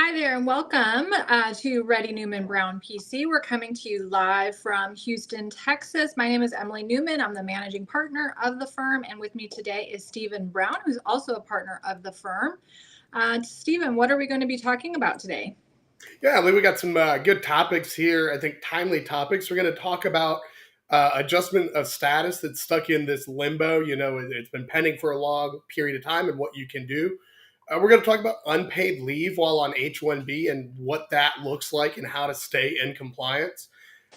Hi there and welcome to Reddy Neumann Brown P.C. We're coming to you live from Houston, Texas. My name is Emily Newman. I'm the managing partner of the firm, and with me today is Stephen Brown, who's also a partner of the firm. Stephen, what are we going to be talking about today? Yeah, I believe we got some good topics here. I think timely topics. We're going to talk about adjustment of status that's stuck in this limbo. It's been pending for a long period of time and what you can do. We're going to talk about unpaid leave while on H1B and what that looks like and how to stay in compliance.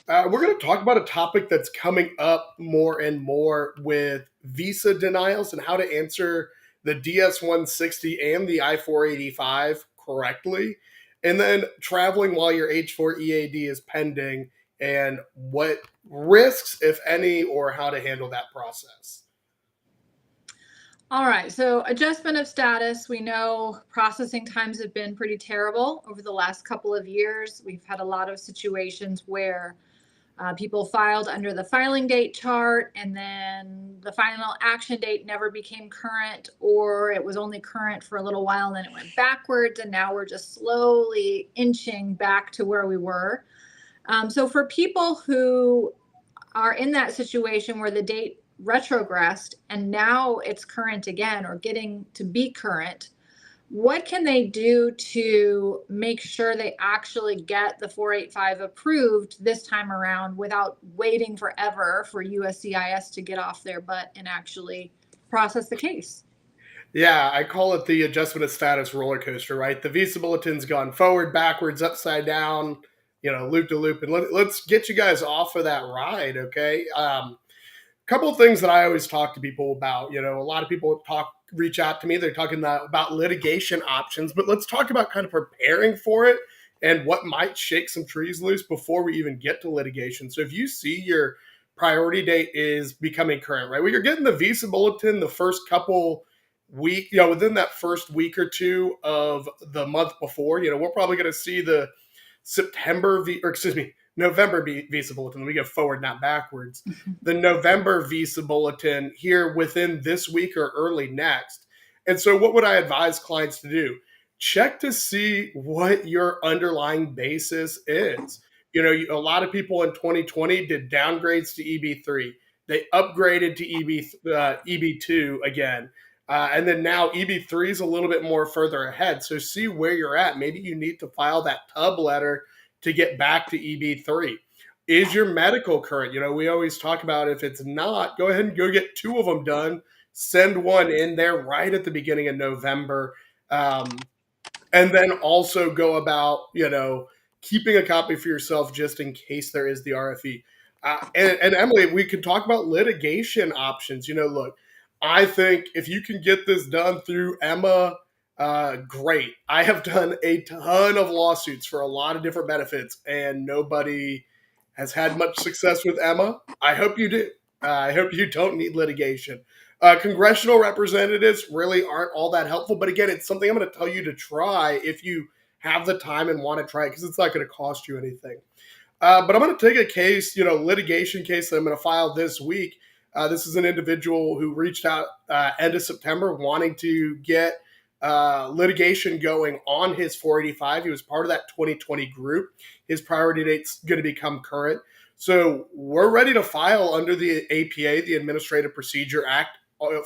We're going to talk about a topic that's coming up more and more with visa denials and how to answer the DS-160 and the I-485 correctly. And then traveling while your H-4 EAD is pending and what risks, if any, or how to handle that process. All right, so adjustment of status. We know processing times have been pretty terrible over the last couple of years. We've had a lot of situations where people filed under the filing date chart, and then the final action date never became current, or it was only current for a little while and then it went backwards, and now we're just slowly inching back to where we were. So for people who are in that situation where the date retrogressed and now it's current again or getting to be current, what can they do to make sure they actually get the 485 approved this time around without waiting forever for USCIS to get off their butt and actually process the case? Yeah, I call it the adjustment of status roller coaster, right? The visa bulletin's gone forward, backwards, upside down, loop to loop. And let's get you guys off of that ride, okay? Couple of things that I always talk to people about. A lot of people reach out to me. They're talking about litigation options, but let's talk about kind of preparing for it and what might shake some trees loose before we even get to litigation. So if you see your priority date is becoming current, right? Well, you're getting the visa bulletin the first couple week, within that first week or two of the month before, we're probably going to see the November visa bulletin. We go forward, not backwards. The November visa bulletin here within this week or early next. And so, what would I advise clients to do? Check to see what your underlying basis is. A lot of people in 2020 did downgrades to EB3. They upgraded to EB2 again. And then now EB3 is a little bit more further ahead. So see where you're at. Maybe you need to file that tub letter to get back to EB3. Is your medical current? We always talk about if it's not, go ahead and go get two of them done. Send one in there right at the beginning of November. And then also go about, keeping a copy for yourself just in case there is the RFE. And Emily, we can talk about litigation options. Look, I think if you can get this done through Emma, great. I have done a ton of lawsuits for a lot of different benefits, and nobody has had much success with Emma. I hope you do. I hope you don't need litigation. Congressional representatives really aren't all that helpful, but again, it's something I'm going to tell you to try if you have the time and want to try it, because it's not going to cost you anything. But I'm going to take a case, litigation case that I'm going to file this week. This is an individual who reached out end of September wanting to get litigation going on his 485. He was part of that 2020 group. His priority date's going to become current. So we're ready to file under the APA, the Administrative Procedure Act,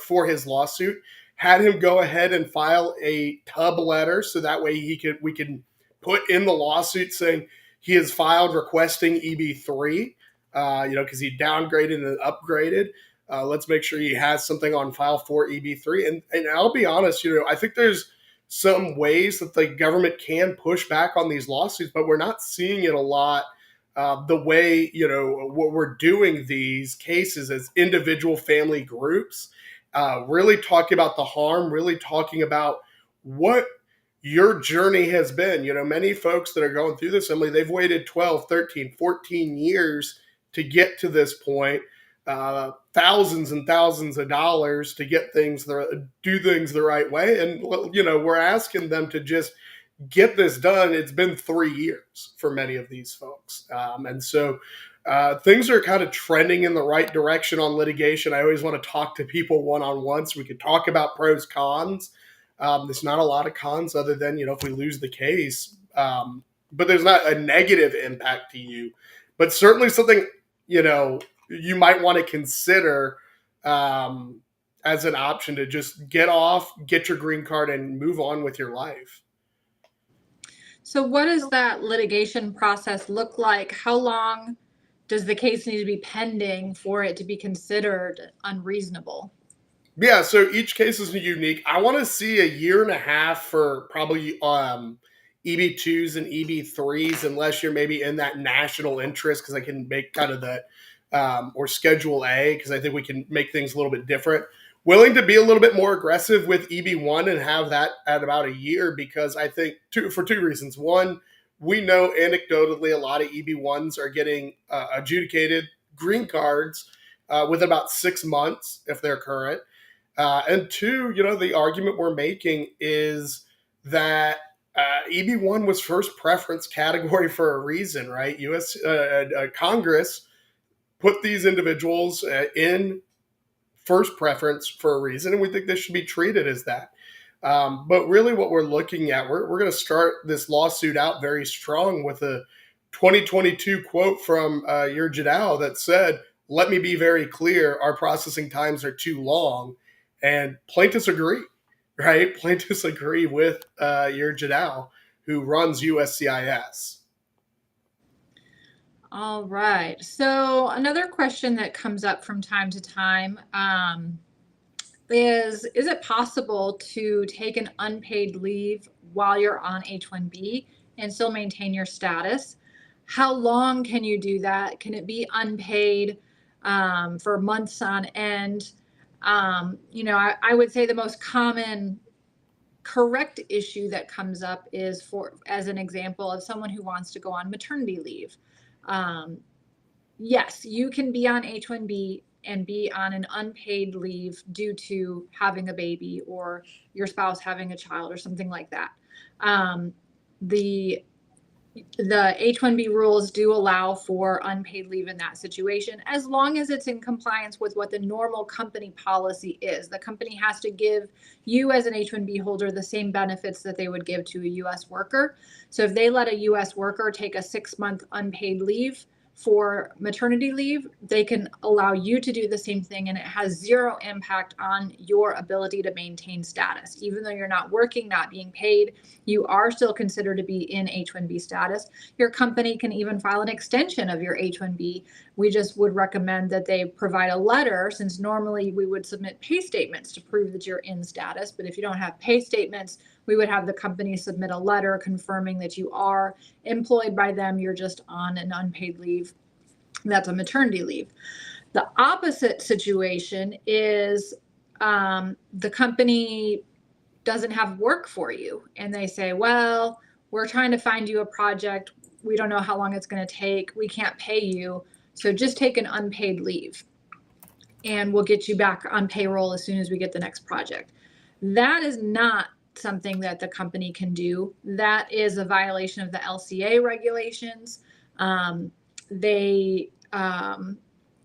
for his lawsuit. Had him go ahead and file a tub letter so that way we can put in the lawsuit saying he has filed requesting EB3, because he downgraded and upgraded. Let's make sure he has something on file for EB3. And I'll be honest, I think there's some ways that the government can push back on these lawsuits, but we're not seeing it a lot the way, what we're doing these cases as individual family groups, really talking about the harm, really talking about what your journey has been. Many folks that are going through this, Emily, they've waited 12, 13, 14 years to get to this point. Thousands and thousands of dollars to get do things the right way. And, we're asking them to just get this done. It's been 3 years for many of these folks. And so things are kind of trending in the right direction on litigation. I always want to talk to people one-on-one so we can talk about pros, cons. There's not a lot of cons other than, if we lose the case, but there's not a negative impact to you. But certainly something, you might want to consider as an option to just get off, get your green card, and move on with your life. So what does that litigation process look like? How long does the case need to be pending for it to be considered unreasonable? Yeah, so each case is unique. I want to see 1.5 years for probably EB2s and EB3s, unless you're maybe in that national interest, because I can make kind of that, or Schedule A, because I think we can make things a little bit different. Willing to be a little bit more aggressive with EB1 and have that at about 1 year, because I think for two reasons. One, we know anecdotally a lot of EB1s are getting adjudicated green cards with about 6 months if they're current. And two, the argument we're making is that EB1 was first preference category for a reason, right? U.S. Congress put these individuals in first preference for a reason, and we think they should be treated as that. But really what we're looking at, we're going to start this lawsuit out very strong with a 2022 quote from your Jadal that said, "Let me be very clear, our processing times are too long." And plaintiffs agree, right? Plaintiffs agree with your Jadal, who runs USCIS. All right. So another question that comes up from time to time is it possible to take an unpaid leave while you're on H1B and still maintain your status? How long can you do that? Can it be unpaid for months on end? I would say the most common correct issue that comes up is, as an example, of someone who wants to go on maternity leave. Yes, you can be on H1B and be on an unpaid leave due to having a baby or your spouse having a child or something like that. The H1B rules do allow for unpaid leave in that situation, as long as it's in compliance with what the normal company policy is. The company has to give you as an H1B holder the same benefits that they would give to a U.S. worker. So if they let a U.S. worker take a 6-month unpaid leave for maternity leave, they can allow you to do the same thing, and it has zero impact on your ability to maintain status. Even though you're not working, not being paid, you are still considered to be in H1B status. Your company can even file an extension of your H1B. We just would recommend that they provide a letter, since normally we would submit pay statements to prove that you're in status. But if you don't have pay statements, we would have the company submit a letter confirming that you are employed by them. You're just on an unpaid leave. That's a maternity leave. The opposite situation is the company doesn't have work for you, and they say, well, we're trying to find you a project. We don't know how long it's going to take. We can't pay you. So just take an unpaid leave and we'll get you back on payroll as soon as we get the next project. That is not something that the company can do. That is a violation of the LCA regulations. They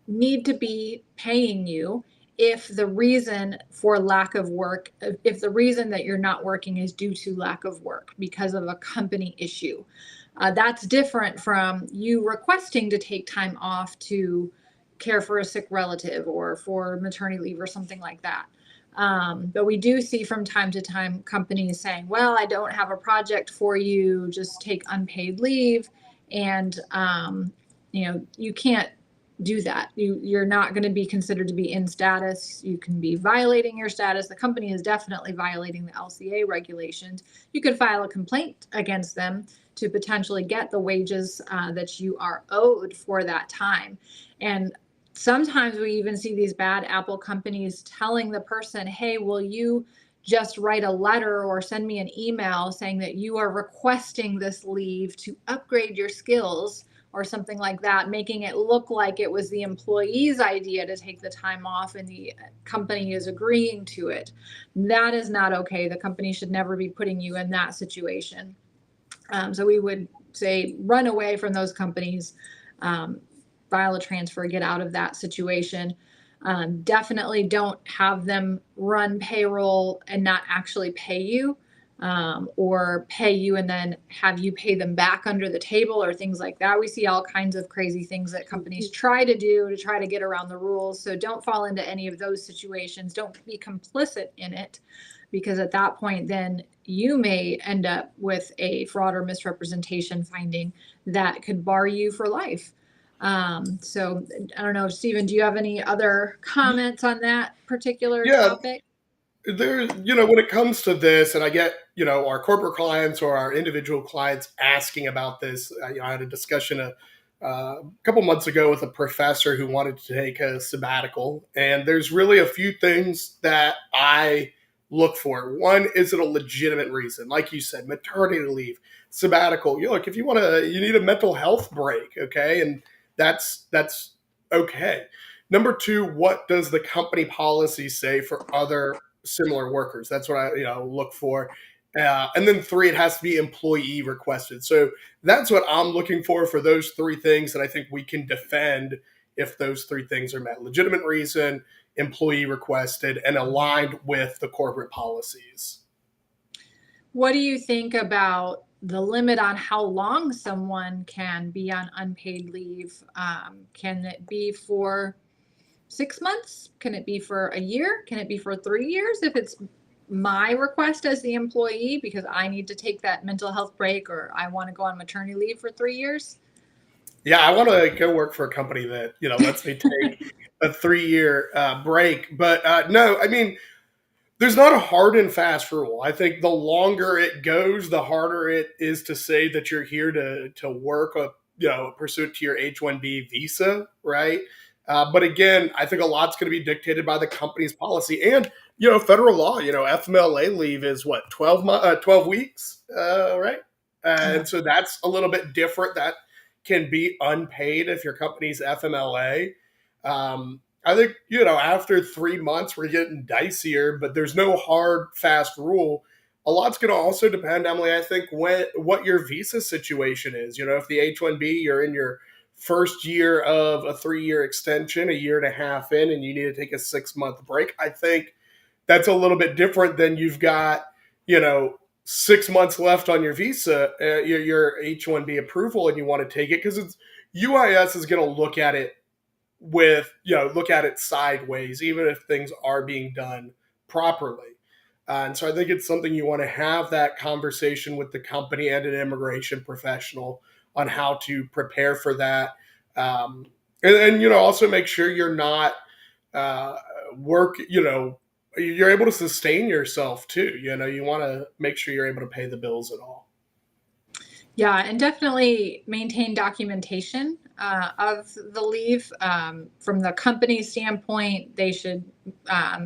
need to be paying you if the reason for lack of work, if the reason that you're not working is due to lack of work because of a company issue. That's different from you requesting to take time off to care for a sick relative or for maternity leave or something like that. But we do see from time to time companies saying, well, I don't have a project for you, just take unpaid leave. And, you can't do that. You're not going to be considered to be in status. You can be violating your status. The company is definitely violating the LCA regulations. You could file a complaint against them to potentially get the wages that you are owed for that time. And sometimes we even see these bad apple companies telling the person, hey, will you just write a letter or send me an email saying that you are requesting this leave to upgrade your skills or something like that, making it look like it was the employee's idea to take the time off and the company is agreeing to it. That is not okay. The company should never be putting you in that situation. So we would say run away from those companies, file a transfer, get out of that situation. Definitely don't have them run payroll and not actually pay you, or pay you and then have you pay them back under the table or things like that. We see all kinds of crazy things that companies try to do to try to get around the rules. So don't fall into any of those situations. Don't be complicit in it, because at that point, then you may end up with a fraud or misrepresentation finding that could bar you for life. So I don't know, Stephen, do you have any other comments on that particular Yeah, topic? there, when it comes to this, and I get, our corporate clients or our individual clients asking about this. I had a discussion a couple months ago with a professor who wanted to take a sabbatical, and there's really a few things that I look for. One, is it a legitimate reason? Like you said, maternity leave, sabbatical. Look, if you need a mental health break, okay, and that's okay. Number two, what does the company policy say for other similar workers? That's what I look for. And then three, it has to be employee requested. So that's what I'm looking for those three things that I think we can defend if those three things are met: legitimate reason, employee requested, and aligned with the corporate policies. What do you think about the limit on how long someone can be on unpaid leave? Can it be for 6 months? Can it be for a year? Can it be for 3 years? If it's my request as the employee because I need to take that mental health break, or I want to go on maternity leave for 3 years. Yeah, I want to go work for a company that lets me take a 3-year break. But no, I mean, there's not a hard and fast rule. I think the longer it goes, the harder it is to say that you're here to work, pursuant to your H1B visa, right? But again, I think a lot's going to be dictated by the company's policy and federal law. FMLA leave is what, 12 weeks, right? And so that's a little bit different. That can be unpaid if your company's FMLA. I think, after 3 months, we're getting dicier, but there's no hard, fast rule. A lot's going to also depend, Emily, I think, what your visa situation is. If the H-1B, you're in your first year of a 3-year extension, a year and a half in, and you need to take a 6-month break, I think that's a little bit different than you've got, 6 months left on your visa, your H-1B approval, and you want to take it because UIS is going to look at it sideways, even if things are being done properly. And so I think it's something you want to have that conversation with the company and an immigration professional on how to prepare for that. And also make sure you're not you're able to sustain yourself too. You want to make sure you're able to pay the bills at all. Yeah, and definitely maintain documentation of the leave. From the company standpoint, they should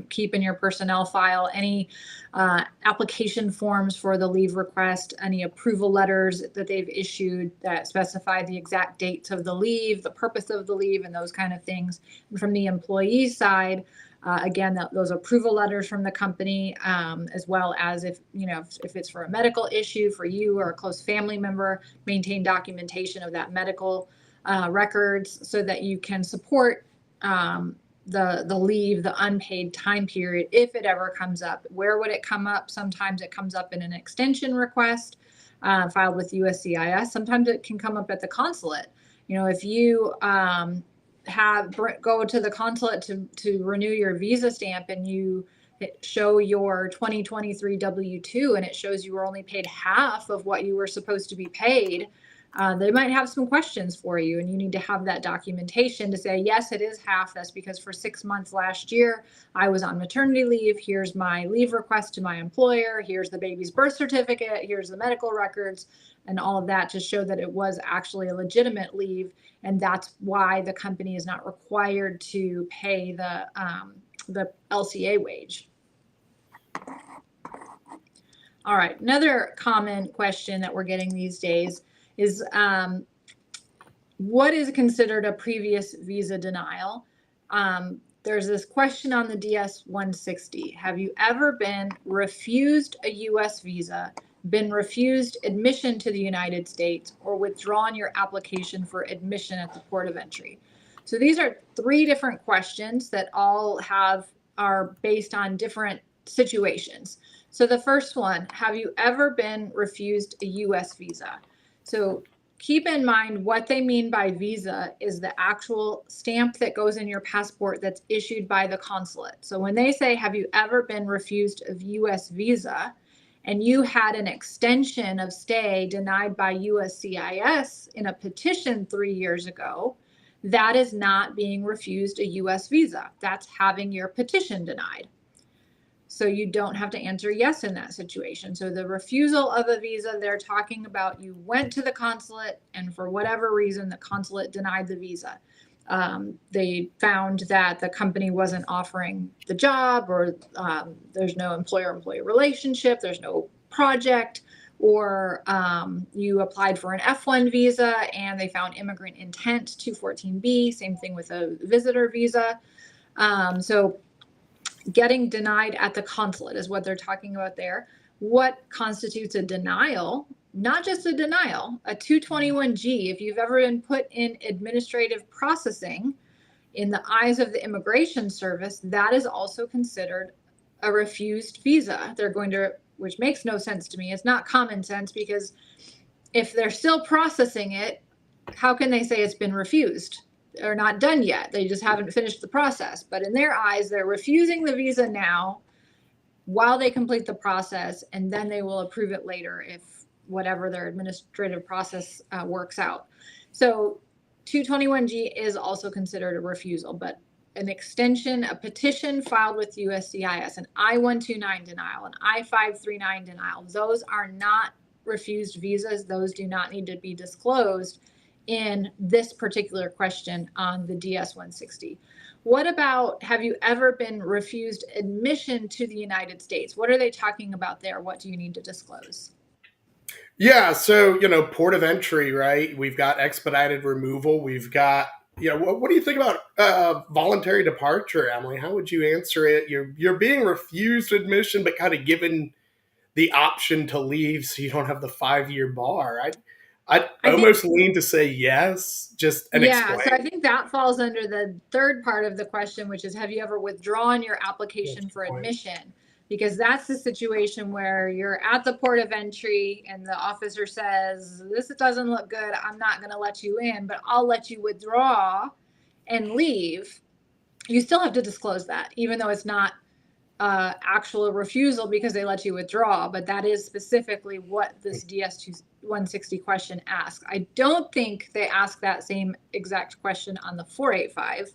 keep in your personnel file any application forms for the leave request, any approval letters that they've issued that specify the exact dates of the leave, the purpose of the leave, and those kind of things. And from the employee side, again, those approval letters from the company, as well as if it's for a medical issue for you or a close family member, maintain documentation of that medical records so that you can support the leave, the unpaid time period, if it ever comes up. Where would it come up? Sometimes it comes up in an extension request filed with USCIS. Sometimes it can come up at the consulate. If you go to the consulate to renew your visa stamp and you show your 2023 W-2 and it shows you were only paid half of what you were supposed to be paid, they might have some questions for you, and you need to have that documentation to say, yes, it is half. That's because for 6 months last year, I was on maternity leave. Here's my leave request to my employer. Here's the baby's birth certificate. Here's the medical records and all of that to show that it was actually a legitimate leave. And that's why the company is not required to pay the LCA wage. All right, another common question that we're getting these days is what is considered a previous visa denial? There's this question on the DS-160. Have you ever been refused a U.S. visa, been refused admission to the United States, or withdrawn your application for admission at the port of entry? So these are 3 different questions that all are based on different situations. So the first one, have you ever been refused a US visa? So keep in mind what they mean by visa is the actual stamp that goes in your passport that's issued by the consulate. So when they say, have you ever been refused a US visa, and you had an extension of stay denied by USCIS in a petition 3 years ago, that is not being refused a US visa. That's having your petition denied. So you don't have to answer yes in that situation. So the refusal of a visa, they're talking about you went to the consulate and for whatever reason, the consulate denied the visa. They found that the company wasn't offering the job, or there's no employer-employee relationship, there's no project, or you applied for an F1 visa and they found immigrant intent, 214B, same thing with a visitor visa. So getting denied at the consulate is what they're talking about there. What constitutes a denial? Not just a denial, a 221G. If you've ever been put in administrative processing in the eyes of the Immigration Service, that is also considered a refused visa. They're going to, which makes no sense to me. It's not common sense, because if they're still processing it, how can they say it's been refused? Or not done yet. They just haven't finished the process. But in their eyes, they're refusing the visa now while they complete the process, and then they will approve it later if whatever their administrative process works out. So 221G is also considered a refusal, but an extension, a petition filed with USCIS, an I-129 denial, an I-539 denial, those are not refused visas. Those do not need to be disclosed in this particular question on the DS-160. What about, have you ever been refused admission to the United States? What are they talking about there? What do you need to disclose? Yeah, so port of entry, right? We've got expedited removal. We've got what do you think about voluntary departure, Emily? How would you answer it? You're being refused admission, but kind of given the option to leave, so you don't have the 5-year bar. I'd almost lean to say yes, just and explain. So I think that falls under the third part of the question, which is, have you ever withdrawn your application for admission? Because that's the situation where you're at the port of entry and the officer says, this doesn't look good, I'm not going to let you in, but I'll let you withdraw and leave. You still have to disclose that, even though it's not actual refusal because they let you withdraw, but that is specifically what this DS-160 question asks. I don't think they ask that same exact question on the 485.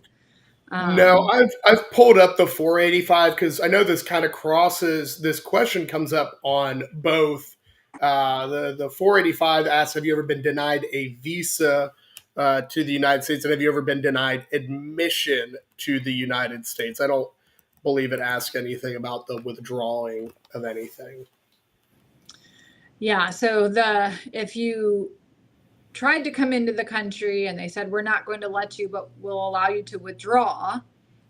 No, I've pulled up the 485 because I know this kind of crosses. This question comes up on both. The 485 asks, "Have you ever been denied a visa to the United States, and have you ever been denied admission to the United States?" I don't believe it asks anything about the withdrawing of anything. Yeah, so if you tried to come into the country and they said, we're not going to let you, but we'll allow you to withdraw,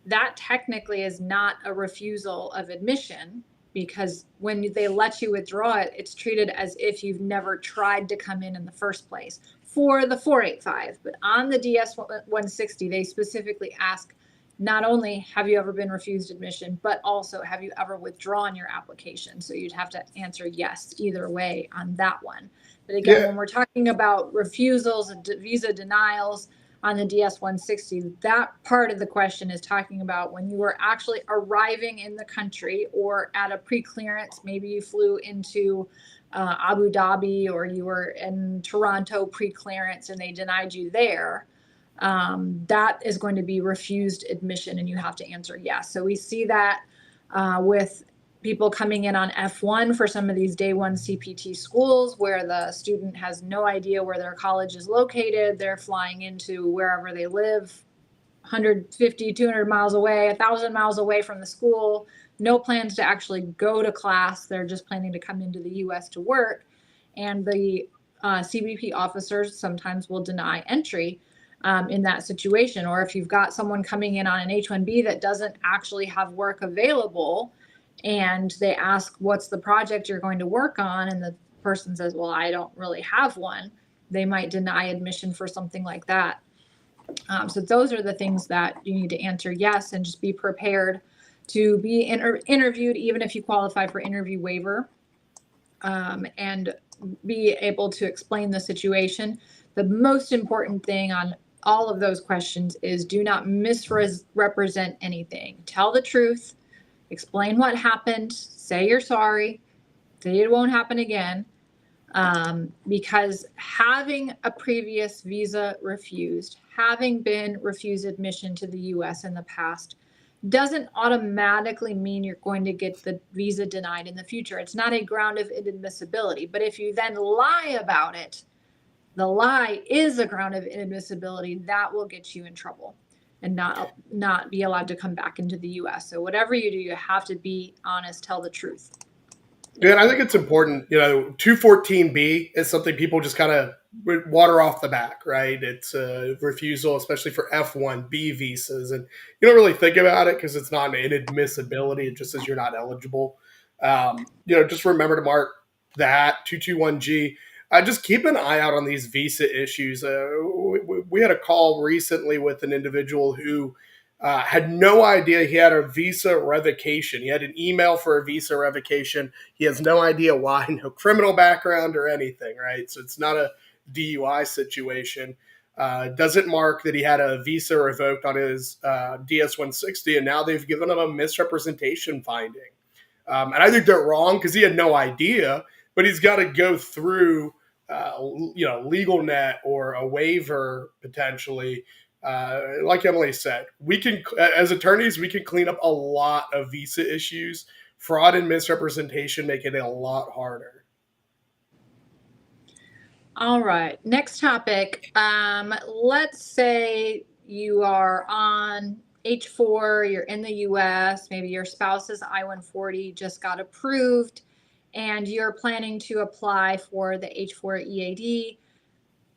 that technically is not a refusal of admission, because when they let you withdraw it, it's treated as if you've never tried to come in the first place for the 485. But on the DS-160, they specifically ask, not only have you ever been refused admission, but also have you ever withdrawn your application? So you'd have to answer yes either way on that one. But again, when we're talking about refusals and visa denials on the DS-160, that part of the question is talking about when you were actually arriving in the country or at a pre-clearance. Maybe you flew into Abu Dhabi, or you were in Toronto pre-clearance and they denied you there. That is going to be refused admission, and you have to answer yes. So we see that with people coming in on F1 for some of these day one CPT schools, where the student has no idea where their college is located. They're flying into wherever they live, 150, 200 miles away, 1,000 miles away from the school, no plans to actually go to class. They're just planning to come into the US to work. And the CBP officers sometimes will deny entry in that situation. Or if you've got someone coming in on an H1B that doesn't actually have work available, and they ask, what's the project you're going to work on? And the person says, well, I don't really have one. They might deny admission for something like that. So those are the things that you need to answer yes, and just be prepared to be interviewed, even if you qualify for interview waiver, and be able to explain the situation. The most important thing on all of those questions is do not misrepresent anything. Tell the truth, explain what happened, say you're sorry, say it won't happen again. Because having a previous visa refused, having been refused admission to the US in the past, doesn't automatically mean you're going to get the visa denied in the future. It's not a ground of inadmissibility. But if you then lie about it, the lie is a ground of inadmissibility. That will get you in trouble and not be allowed to come back into the US. So whatever you do, you have to be honest, tell the truth. Yeah, and I think it's important, 214B is something people just kind of water off the back, right? It's a refusal, especially for F1B visas. And you don't really think about it because it's not an inadmissibility. It just says you're not eligible. Just remember to mark that 221G. Just keep an eye out on these visa issues. We had a call recently with an individual who had no idea he had a visa revocation. He had an email for a visa revocation. He has no idea why, no criminal background or anything, right? So it's not a DUI situation. Doesn't mark that he had a visa revoked on his DS-160, and now they've given him a misrepresentation finding. And I think they're wrong because he had no idea, but he's got to go through, LegalNet or a waiver potentially. Like Emily said, we can, as attorneys, we can clean up a lot of visa issues. Fraud and misrepresentation make it a lot harder. All right, next topic. Let's say you are on H4, you're in the US, maybe your spouse's I-140 just got approved, and you're planning to apply for the H4 EAD.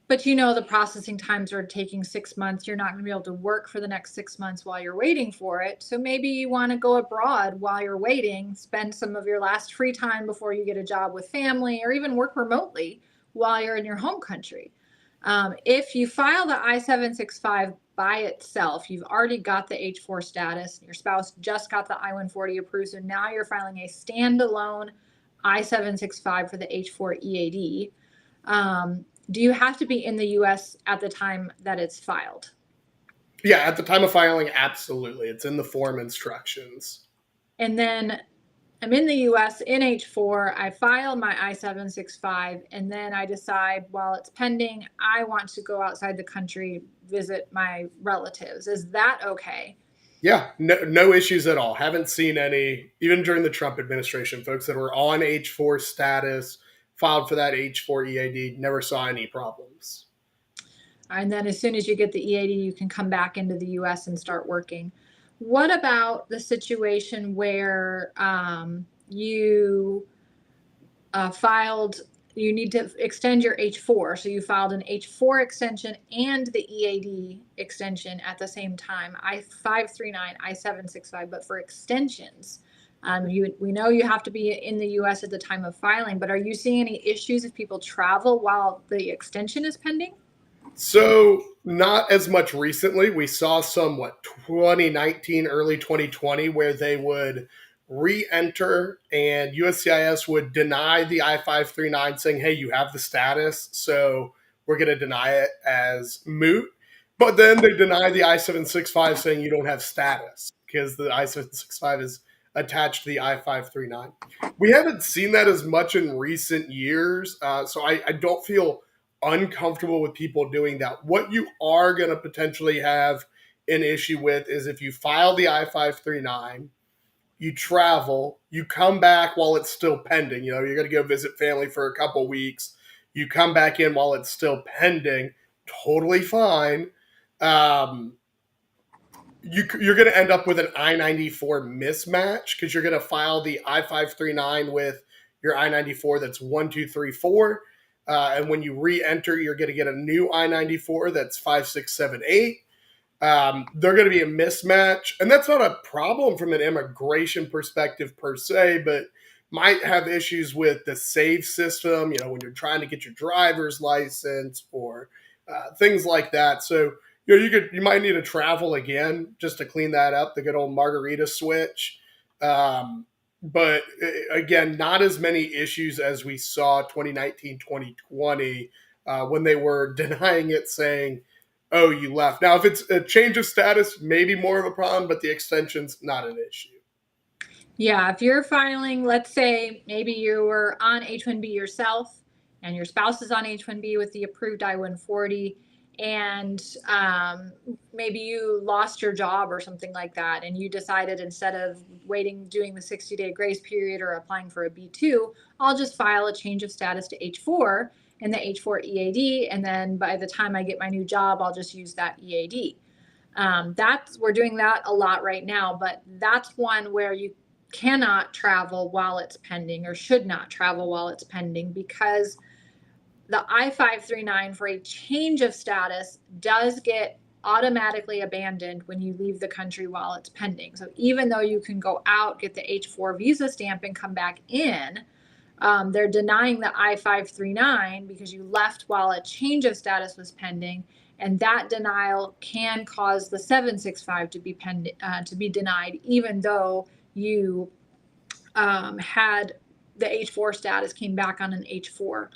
But the processing times are taking 6 months. You're not going to be able to work for the next 6 months while you're waiting for it. So maybe you want to go abroad while you're waiting, spend some of your last free time before you get a job with family, or even work remotely while you're in your home country. If you file the I-765 by itself, you've already got the H4 status, your spouse just got the I-140 approved, so now you're filing a standalone I-765 for the H4 EAD. Do you have to be in the US at the time that it's filed? Yeah, at the time of filing, absolutely. It's in the form instructions. And then I'm in the US in H4, I file my I-765, and then I decide while it's pending, I want to go outside the country, visit my relatives. Is that okay? Yeah, no issues at all. Haven't seen any, even during the Trump administration, folks that were on H4 status, filed for that H4 EAD, never saw any problems. And then as soon as you get the EAD, you can come back into the US and start working. What about the situation where you you need to extend your H4. So you filed an H4 extension and the EAD extension at the same time, I-539, I-765, but for extensions. We know you have to be in the US at the time of filing, but are you seeing any issues if people travel while the extension is pending? So not as much recently. We saw some, 2019, early 2020, where they would re-enter and USCIS would deny the I-539 saying, hey, you have the status, so we're going to deny it as moot. But then they deny the I-765 saying you don't have status because the I-765 is attached to the I-539. We haven't seen that as much in recent years, so I don't feel uncomfortable with people doing that. What you are going to potentially have an issue with is if you file the I-539, you travel, you come back while it's still pending. You're going to go visit family for a couple weeks. You come back in while it's still pending. Totally fine. You're going to end up with an I-94 mismatch because you're going to file the I-539 with your I-94 that's 1, 2, 3, 4. And when you re-enter, you're going to get a new I-94 that's 5, 6, 7, 8. They're going to be a mismatch. And that's not a problem from an immigration perspective per se, but might have issues with the SAVE system, when you're trying to get your driver's license or things like that. So You might need to travel again just to clean that up, the good old margarita switch. But again, not as many issues as we saw 2019, 2020 when they were denying it, saying, oh, you left. Now, if it's a change of status, maybe more of a problem, but the extension's not an issue. Yeah, if you're filing, let's say maybe you were on H1B yourself and your spouse is on H1B with the approved I-140, and maybe you lost your job or something like that, and you decided instead of doing the 60-day grace period or applying for a B2, I'll just file a change of status to H4 and the H4 EAD, and then by the time I get my new job, I'll just use that EAD. We're doing that a lot right now, but that's one where you cannot travel while it's pending, or should not travel while it's pending, because the I-539 for a change of status does get automatically abandoned when you leave the country while it's pending. So even though you can go out, get the H4 visa stamp and come back in, they're denying the I-539 because you left while a change of status was pending, and that denial can cause the 765 to be denied, even though you had the H4 status, came back on an H4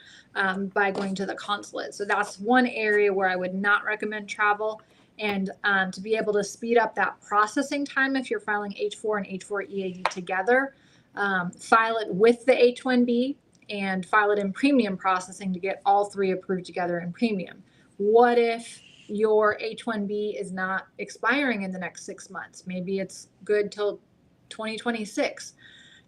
by going to the consulate. So that's one area where I would not recommend travel. And to be able to speed up that processing time, if you're filing H4 and H4 EAD together, file it with the H1B and file it in premium processing to get all three approved together in premium. What if your H1B is not expiring in the next 6 months? Maybe it's good till 2026,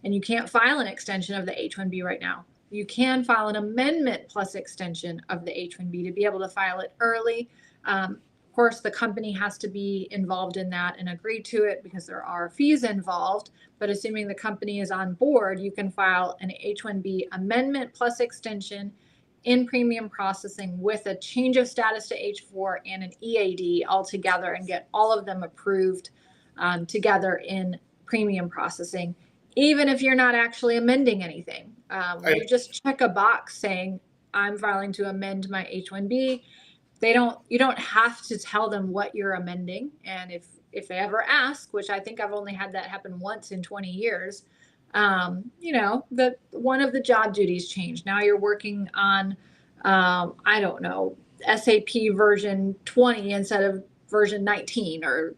and you can't file an extension of the H1B right now. You can file an amendment plus extension of the H1B to be able to file it early. Of course, the company has to be involved in that and agree to it because there are fees involved. But assuming the company is on board, you can file an H1B amendment plus extension in premium processing with a change of status to H4 and an EAD all together, and get all of them approved together in premium processing, even if you're not actually amending anything. You just check a box saying, I'm filing to amend my H1B. You don't have to tell them what you're amending. And if they ever ask, which I think I've only had that happen once in 20 years, that one of the job duties changed. Now you're working on, I don't know, SAP version 20 instead of version 19, or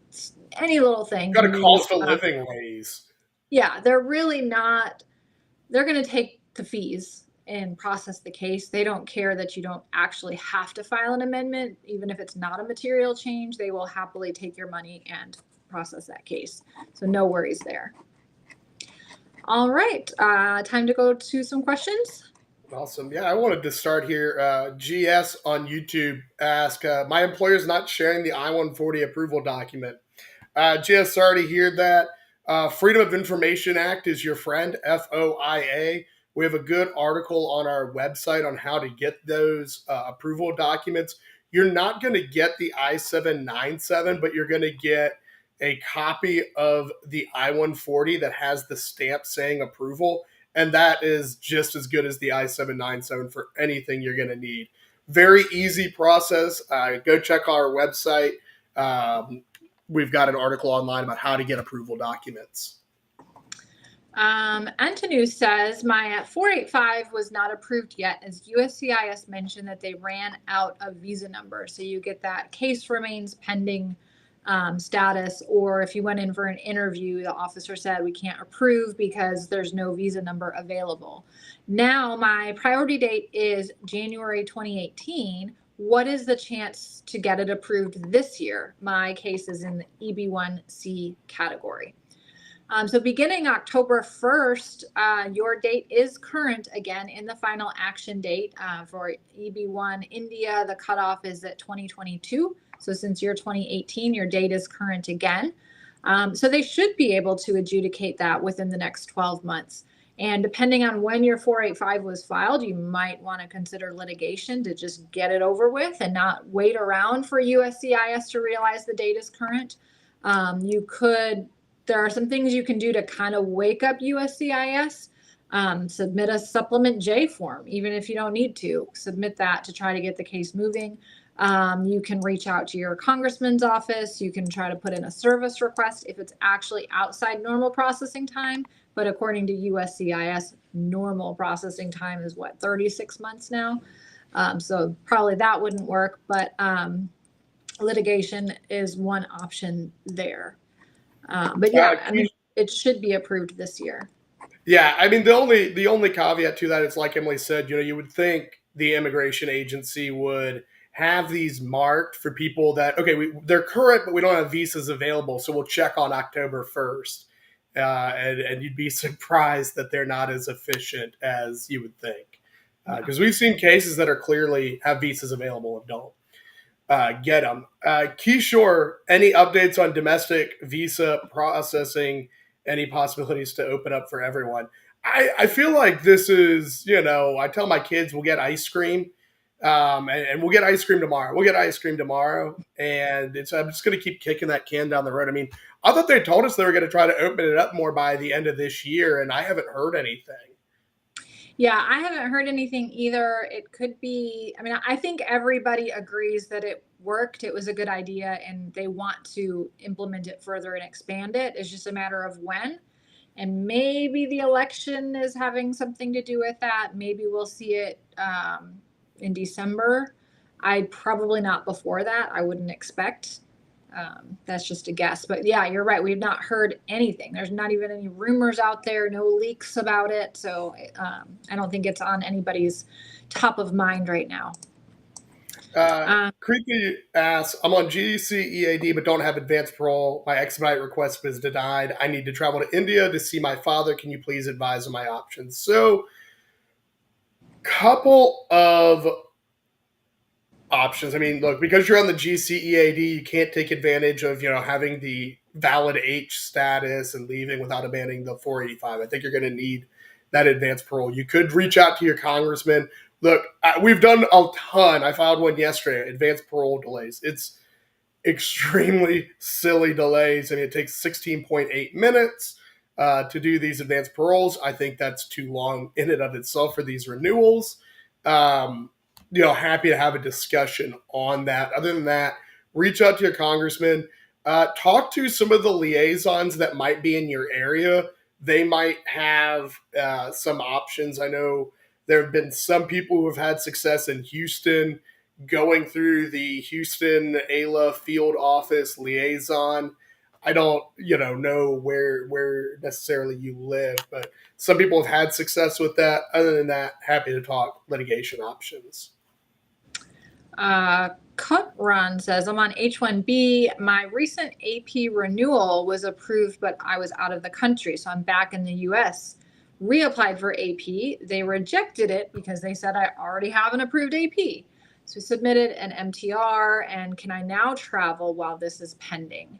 any little thing. Got a cost of living raise. Yeah, they're really not, they're going to take the fees and process the case. They don't care that you don't actually have to file an amendment. Even if it's not a material change, they will happily take your money and process that case. So no worries there. All right, time to go to some questions. Awesome. Yeah, I wanted to start here. GS on YouTube asked, my employer's not sharing the I-140 approval document. GS, sorry to hear that. Freedom of Information Act is your friend, FOIA. We have a good article on our website on how to get those approval documents. You're not going to get the I-797, but you're going to get a copy of the I-140 that has the stamp saying approval. And that is just as good as the I-797 for anything you're going to need. Very easy process. Go check our website. We've got an article online about how to get approval documents. Antonu says, my 485 was not approved yet, as USCIS mentioned that they ran out of visa number. So you get that case remains pending status, or if you went in for an interview, the officer said we can't approve because there's no visa number available. Now my priority date is January 2018. What is the chance to get it approved this year? My case is in the EB1C category. So beginning October 1st, your date is current again in the final action date for EB1 India. The cutoff is at 2022. So since you're 2018, your date is current again. So they should be able to adjudicate that within the next 12 months. And depending on when your 485 was filed, you might want to consider litigation to just get it over with and not wait around for USCIS to realize the date is current. There are some things you can do to kind of wake up USCIS. Submit a supplement J form, even if you don't need to. Submit that to try to get the case moving. You can reach out to your congressman's office. You can try to put in a service request if it's actually outside normal processing time. But according to USCIS, normal processing time is what, 36 months now? So probably that wouldn't work, but litigation is one option there. But yeah, I mean, it should be approved this year. Yeah, I mean the only caveat to that is, like Emily said, you would think the immigration agency would have these marked for people that, okay, they're current, but we don't have visas available, so we'll check on October 1st, and you'd be surprised that they're not as efficient as you would think, because we've seen cases that are clearly have visas available and don't get them. Keyshore, any updates on domestic visa processing? Any possibilities to open up for everyone? I feel like this is, I tell my kids we'll get ice cream, and we'll get ice cream tomorrow. We'll get ice cream tomorrow, and I'm just going to keep kicking that can down the road. I mean, I thought they told us they were going to try to open it up more by the end of this year, and I haven't heard anything. Yeah, I haven't heard anything either. It could be, I mean, I think everybody agrees that it worked. It was a good idea and they want to implement it further and expand it. It's just a matter of when. And maybe the election is having something to do with that. Maybe we'll see it in December. Probably not before that. I wouldn't expect. That's just a guess. But yeah, you're right. We've not heard anything. There's not even any rumors out there, no leaks about it. So I don't think it's on anybody's top of mind right now. Creepy asks, I'm on GCEAD but don't have advanced parole. My expedite request was denied. I need to travel to India to see my father. Can you please advise on my options? So, couple of options. I mean, look, because you're on the GCEAD, you can't take advantage of, having the valid H status and leaving without abandoning the 485. I think you're going to need that advanced parole. You could reach out to your congressman. Look, we've done a ton. I filed one yesterday, advanced parole delays. It's extremely silly delays. I mean, it takes 16.8 minutes to do these advanced paroles. I think that's too long in and of itself for these renewals. Happy to have a discussion on that. Other than that, reach out to your congressman. Talk to some of the liaisons that might be in your area. They might have some options. I know there have been some people who have had success in Houston going through the Houston ALA field office liaison. I don't, know where necessarily you live, but some people have had success with that. Other than that, happy to talk litigation options. Cut Run says, I'm on H1B. My recent AP renewal was approved, but I was out of the country, so I'm back in the US. Reapplied for AP. They rejected it because they said I already have an approved AP. So submitted an MTR, and can I now travel while this is pending?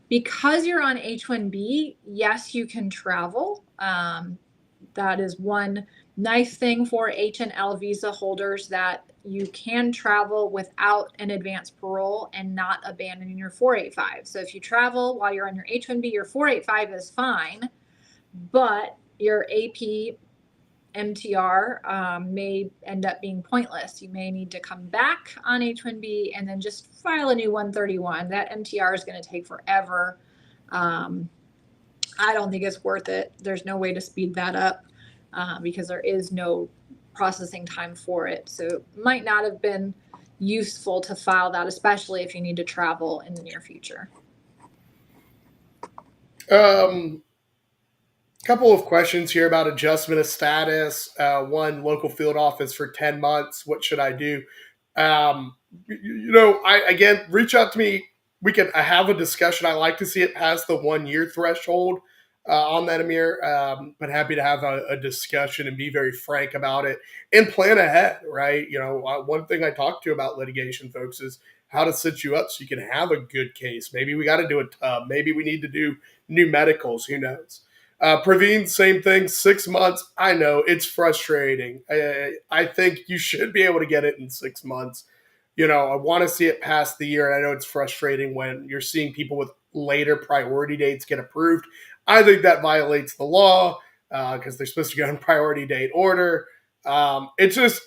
Because you're on H1B, yes, you can travel. That is one nice thing for H&L visa holders, that you can travel without an advanced parole and not abandoning your 485. So if you travel while you're on your H1B, your 485 is fine, but your AP MTR may end up being pointless. You may need to come back on H1B and then just file a new 131. That MTR is going to take forever. I don't think it's worth it. There's no way to speed that up because there is no processing time for it. So it might not have been useful to file that, especially if you need to travel in the near future. Couple of questions here about adjustment of status. One, local field office for 10 months. What should I do? Again, reach out to me. We can have a discussion. I like to see it past the 1 year threshold on that, Amir. But happy to have a discussion and be very frank about it and plan ahead, right? One thing I talk to about litigation, folks, is how to set you up so you can have a good case. Maybe we got to do a tub. Maybe we need to do new medicals. Who knows? Praveen, same thing, 6 months. I know it's frustrating. I think you should be able to get it in 6 months. I want to see it past the year. And I know it's frustrating when you're seeing people with later priority dates get approved. I think that violates the law because they're supposed to go in priority date order. It's just,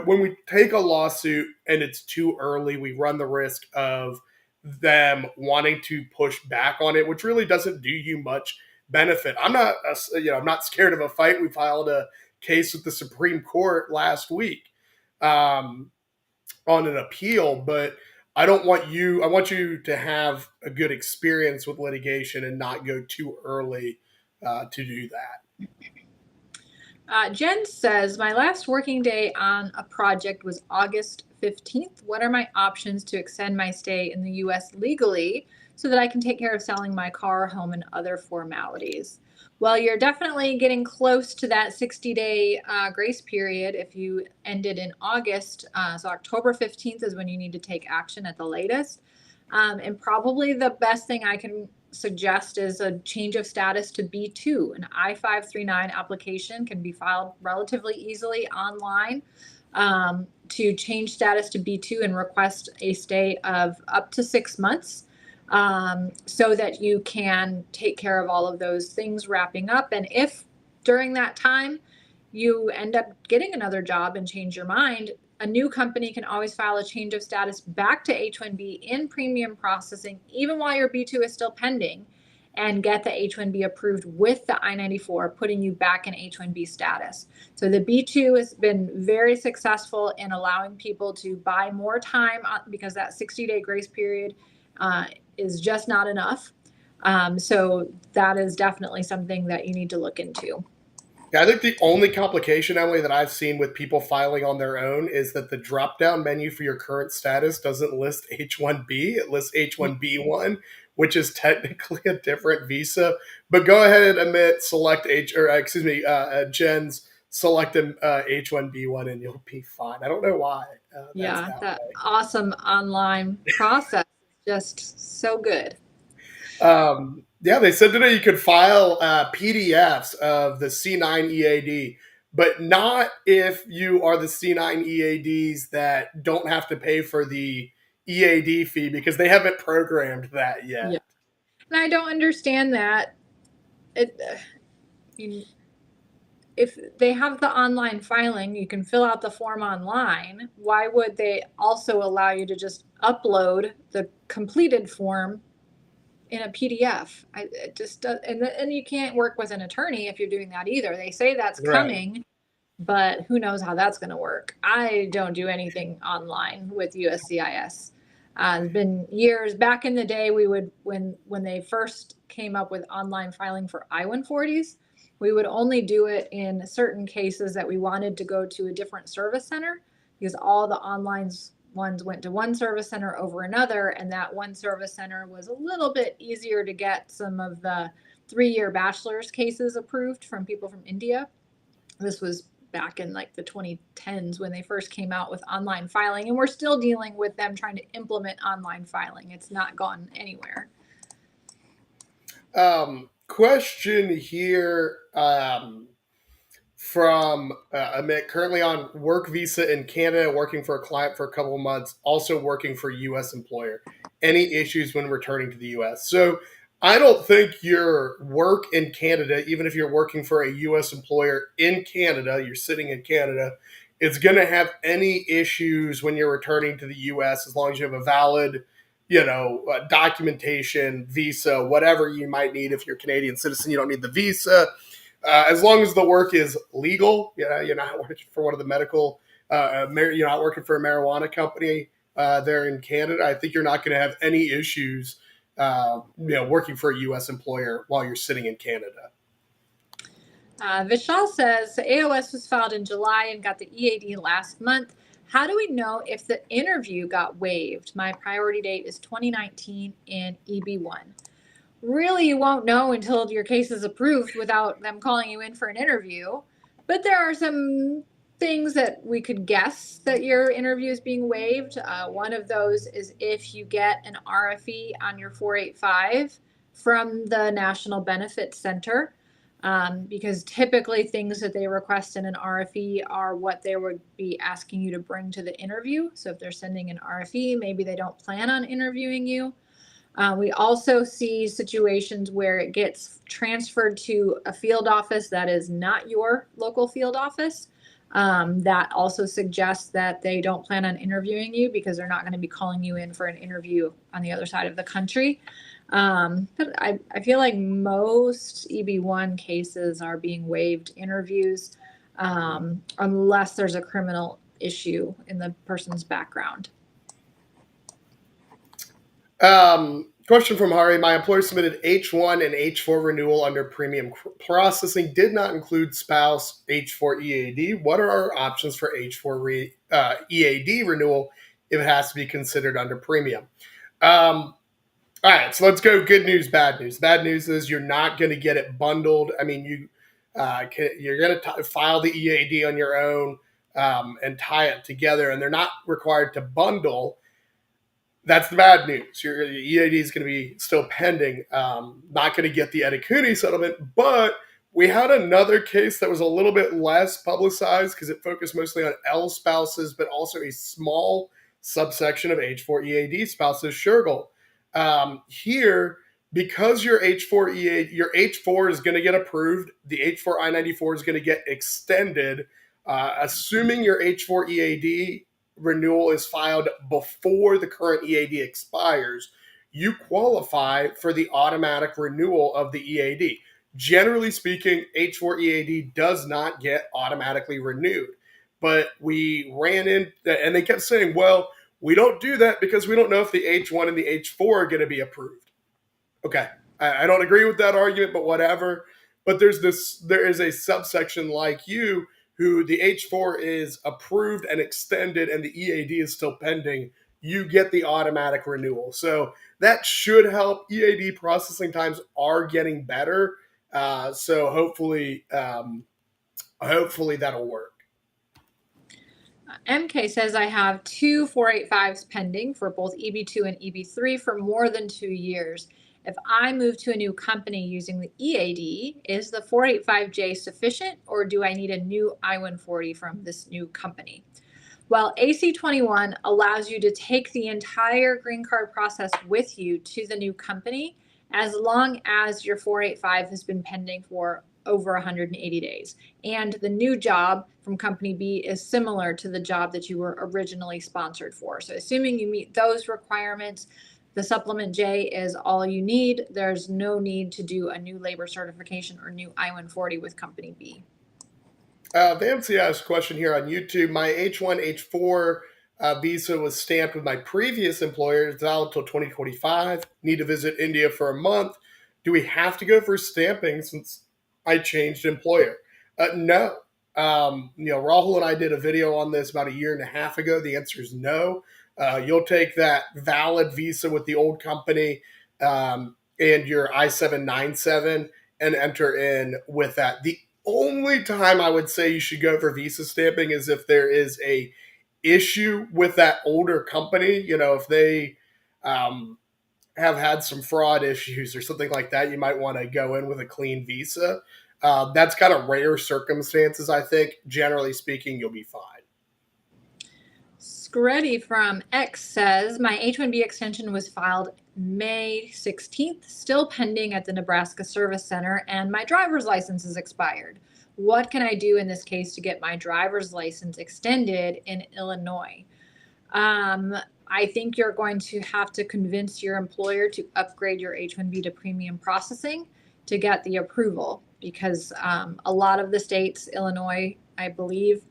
when we take a lawsuit and it's too early, we run the risk of them wanting to push back on it, which really doesn't do you much benefit. I'm not scared of a fight. We filed a case with the Supreme Court last week um, on an appeal, but I want you to have a good experience with litigation and not go too early to do that. Jen says, my last working day on a project was August 15th. What are my options to extend my stay in the U.S. legally so that I can take care of selling my car, home, and other formalities? Well, you're definitely getting close to that 60-day grace period if you ended in August. So October 15th is when you need to take action at the latest. And probably the best thing I can suggest is a change of status to B2. An I-539 application can be filed relatively easily online to change status to B2 and request a stay of up to 6 months so that you can take care of all of those things wrapping up. And if during that time you end up getting another job and change your mind, a new company can always file a change of status back to H1B in premium processing, even while your B2 is still pending, and get the H1B approved with the I-94, putting you back in H1B status. So the B2 has been very successful in allowing people to buy more time because that 60-day grace period is just not enough. So that is definitely something that you need to look into. Yeah, I think the only complication, Emily, that I've seen with people filing on their own is that the drop-down menu for your current status doesn't list H-1B. It lists H-1B1, which is technically a different visa. But go ahead and Jen's select H-1B1 and you'll be fine. I don't know why. That awesome online process is just so good. They said today you could file PDFs of the C9 EAD, but not if you are the C9 EADs that don't have to pay for the EAD fee because they haven't programmed that yet. Yeah. And I don't understand that. If they have the online filing, you can fill out the form online. Why would they also allow you to just upload the completed form in a PDF? It just does, and you can't work with an attorney if you're doing that either. They say that's coming, but who knows how that's going to work. I don't do anything online with USCIS. It's been years back in the day. We would when they first came up with online filing for I-140s, we would only do it in certain cases that we wanted to go to a different service center because all the online ones went to one service center over another, and that one service center was a little bit easier to get some of the 3-year bachelor's cases approved from people from India. This was back in like the 2010s when they first came out with online filing, and we're still dealing with them trying to implement online filing. It's not gone anywhere. Question here from Amit, currently on work visa in Canada, working for a client for a couple of months, also working for a U.S. employer. Any issues when returning to the U.S.? So I don't think your work in Canada, even if you're working for a U.S. employer in Canada, you're sitting in Canada, it's going to have any issues when you're returning to the U.S. as long as you have a valid, documentation, visa, whatever you might need. If you're a Canadian citizen, you don't need the visa. As long as the work is legal, you're not working for one of the medical, you're not working for a marijuana company there in Canada, I think you're not going to have any issues, working for a U.S. employer while you're sitting in Canada. Vishal says, AOS was filed in July and got the EAD last month. How do we know if the interview got waived? My priority date is 2019 in EB1. Really, you won't know until your case is approved without them calling you in for an interview. But there are some things that we could guess that your interview is being waived. One of those is if you get an RFE on your 485 from the National Benefits Center, because typically things that they request in an RFE are what they would be asking you to bring to the interview. So if they're sending an RFE, maybe they don't plan on interviewing you. We also see situations where it gets transferred to a field office that is not your local field office. That also suggests that they don't plan on interviewing you because they're not going to be calling you in for an interview on the other side of the country. But I feel like most EB1 cases are being waived interviews unless there's a criminal issue in the person's background. Question from Hari. My employer submitted H1 and H4 renewal under premium processing, did not include spouse H4 EAD. What are our options for H4 EAD renewal if it has to be considered under premium? All right, so let's go good news, bad news. Bad news is you're not going to get it bundled. I mean, you're going to file the EAD on your own and tie it together, and they're not required to bundle. That's the bad news. Your EAD is going to be still pending. Not going to get the Eddie Cooney settlement, but we had another case that was a little bit less publicized because it focused mostly on L spouses, but also a small subsection of H4 EAD spouses. Shergold. Here, because your H4 EAD, your H4 is going to get approved. The H4 I-94 is going to get extended. Assuming your H4 EAD renewal is filed before the current EAD expires, you qualify for the automatic renewal of the EAD. Generally speaking, H4 EAD does not get automatically renewed. But we ran in, and they kept saying, well, we don't do that because we don't know if the H1 and the H4 are going to be approved. Okay, I don't agree with that argument, but whatever. But there is a subsection like you who the H4 is approved and extended and the EAD is still pending. You get the automatic renewal. So that should help. EAD processing times are getting better. So hopefully that'll work. MK says I have two 485s pending for both EB2 and EB3 for more than 2 years. If I move to a new company using the EAD, is the 485J sufficient, or do I need a new I-140 from this new company? Well, AC-21 allows you to take the entire green card process with you to the new company as long as your 485 has been pending for over 180 days. And the new job from company B is similar to the job that you were originally sponsored for. So assuming you meet those requirements, the supplement J is all you need. There's no need to do a new labor certification or new I-140 with company B. Vamsi asked a question here on YouTube. My H1, H4 visa was stamped with my previous employer. It's valid until 2025. Need to visit India for a month. Do we have to go for stamping since I changed employer? No. Rahul and I did a video on this about 1.5 years ago. The answer is no. You'll take that valid visa with the old company and your I-797 and enter in with that. The only time I would say you should go for visa stamping is if there is a issue with that older company. If they have had some fraud issues or something like that, you might want to go in with a clean visa. That's kind of rare circumstances, I think. Generally speaking, you'll be fine. Reddy from X says, my H1B extension was filed May 16th, still pending at the Nebraska Service Center, and my driver's license is expired. What can I do in this case to get my driver's license extended in Illinois? I think you're going to have to convince your employer to upgrade your H1B to premium processing to get the approval, because a lot of the states, Illinois, I believe,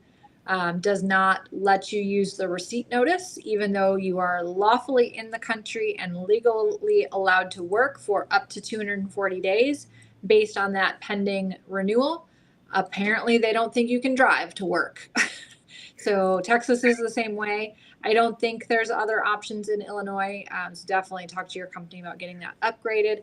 does not let you use the receipt notice, even though you are lawfully in the country and legally allowed to work for up to 240 days based on that pending renewal. Apparently, they don't think you can drive to work. So Texas is the same way. I don't think there's other options in Illinois. So definitely talk to your company about getting that upgraded.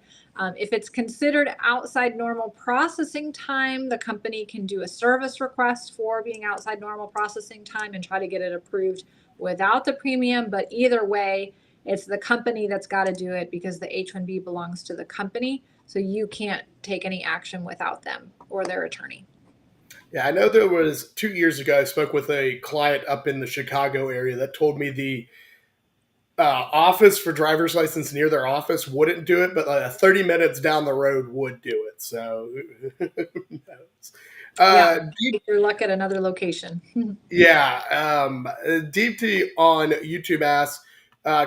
If it's considered outside normal processing time, the company can do a service request for being outside normal processing time and try to get it approved without the premium. But either way, it's the company that's got to do it because the H1B belongs to the company. So you can't take any action without them or their attorney. Yeah, I know there was 2 years ago, I spoke with a client up in the Chicago area that told me the office for driver's license near their office wouldn't do it, but 30 minutes down the road would do it. So who knows? Yeah, Deep, take your luck at another location. Deep T on YouTube asks,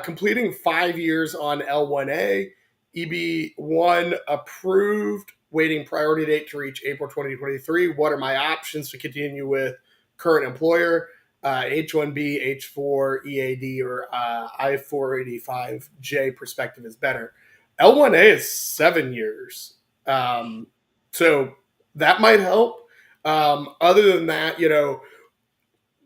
completing 5 years on L1A, EB1 approved, waiting priority date to reach April 2023. What are my options to continue with current employer? H1B, H4, EAD, or I-485J perspective is better. L1A is 7 years. So that might help. Other than that,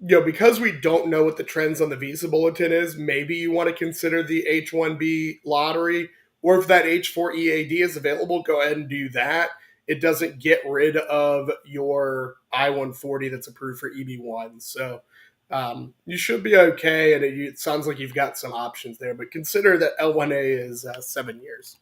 because we don't know what the trends on the visa bulletin is, maybe you want to consider the H1B lottery, or if that H4 EAD is available, go ahead and do that. It doesn't get rid of your I-140 that's approved for EB1. So you should be okay, and it sounds like you've got some options there, but consider that L1A is 7 years.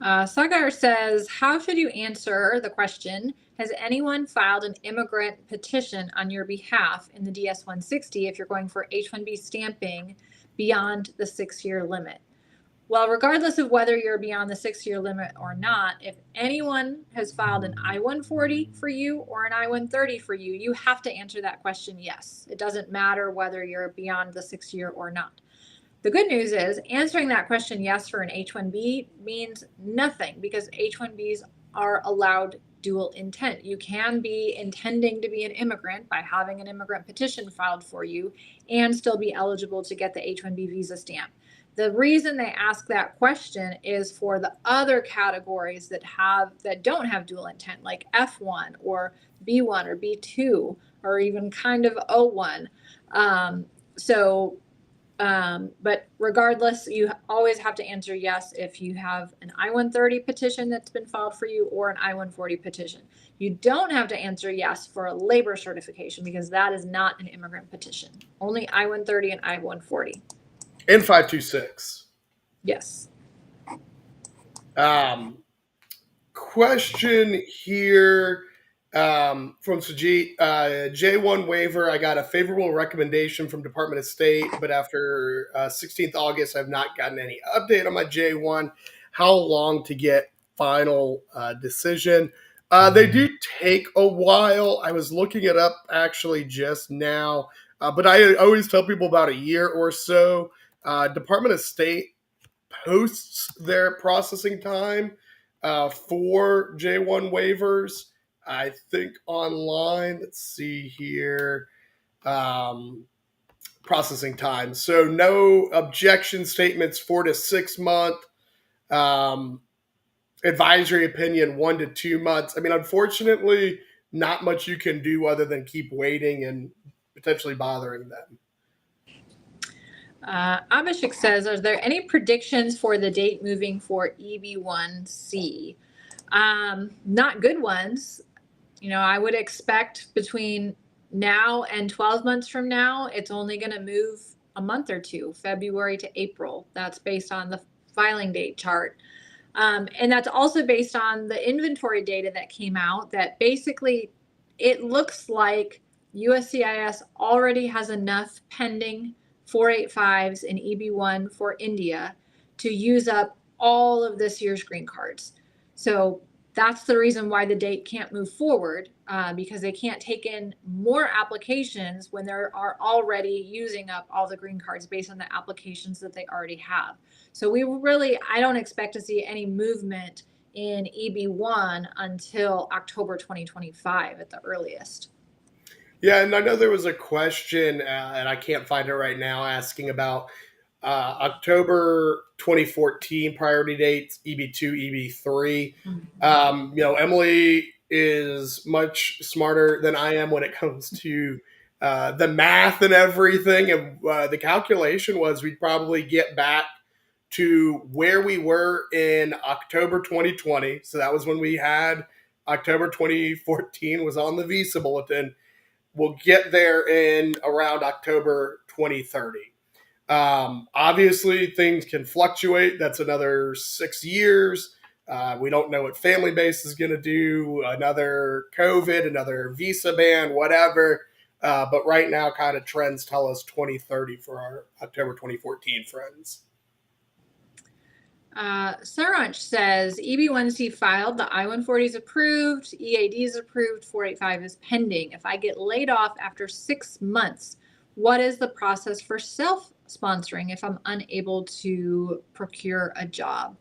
Sagar says, how should you answer the question, has anyone filed an immigrant petition on your behalf in the DS-160 if you're going for H-1B stamping beyond the 6-year limit? Well, regardless of whether you're beyond the 6-year limit or not, if anyone has filed an I-140 for you or an I-130 for you, you have to answer that question yes. It doesn't matter whether you're beyond the 6-year or not. The good news is answering that question yes for an H-1B means nothing because H-1Bs are allowed dual intent. You can be intending to be an immigrant by having an immigrant petition filed for you and still be eligible to get the H-1B visa stamp. The reason they ask that question is for the other categories that don't have dual intent, like F1 or B1 or B2 or even kind of O1. But regardless, you always have to answer yes if you have an I-130 petition that's been filed for you or an I-140 petition. You don't have to answer yes for a labor certification because that is not an immigrant petition. Only I-130 and I-140. And 526. Yes. Question here from Sajit. J1 waiver, I got a favorable recommendation from Department of State, but after 16th August, I've not gotten any update on my J1. How long to get final decision? They do take a while. I was looking it up actually just now, but I always tell people about a year or so. Department of State posts their processing time for J1 waivers, I think online. Let's see here. Processing time. So no objection statements 4 to 6 month. Advisory opinion 1 to 2 months. I mean, unfortunately, not much you can do other than keep waiting and potentially bothering them. Abhishek says, are there any predictions for the date moving for EB1C? Not good ones. I would expect between now and 12 months from now, it's only going to move a month or two, February to April. That's based on the filing date chart. And that's also based on the inventory data that came out that basically it looks like USCIS already has enough pending 485s and EB1 for India to use up all of this year's green cards. So that's the reason why the date can't move forward because they can't take in more applications when they are already using up all the green cards based on the applications that they already have. So I don't expect to see any movement in EB1 until October 2025 at the earliest. Yeah, and I know there was a question, and I can't find it right now, asking about October 2014 priority dates, EB2, EB3. Emily is much smarter than I am when it comes to the math and everything. And the calculation was we'd probably get back to where we were in October 2020. So that was when we had October 2014 was on the visa bulletin. We'll get there in around October 2030. Obviously, things can fluctuate. That's another 6 years. We don't know what family base is going to do, another COVID, another visa ban, whatever. But right now, kind of trends tell us 2030 for our October 2014 friends. Saranch says EB1C filed, the I-140 is approved, EAD is approved, 485 is pending. If I get laid off after 6 months, what is the process for self-sponsoring if I'm unable to procure a job?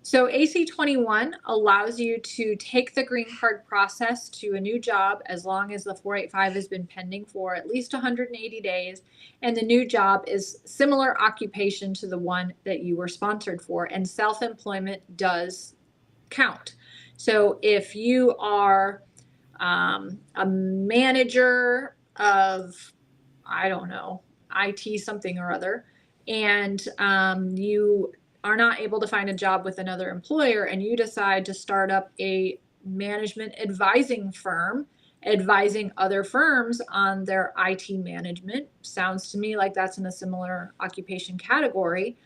So AC21 allows you to take the green card process to a new job as long as the 485 has been pending for at least 180 days and the new job is similar occupation to the one that you were sponsored for, and self-employment does count. So if you are a manager of, I don't know, IT something or other, and you are not able to find a job with another employer and you decide to start up a management advising firm advising other firms on their IT management, sounds to me like that's in a similar occupation category.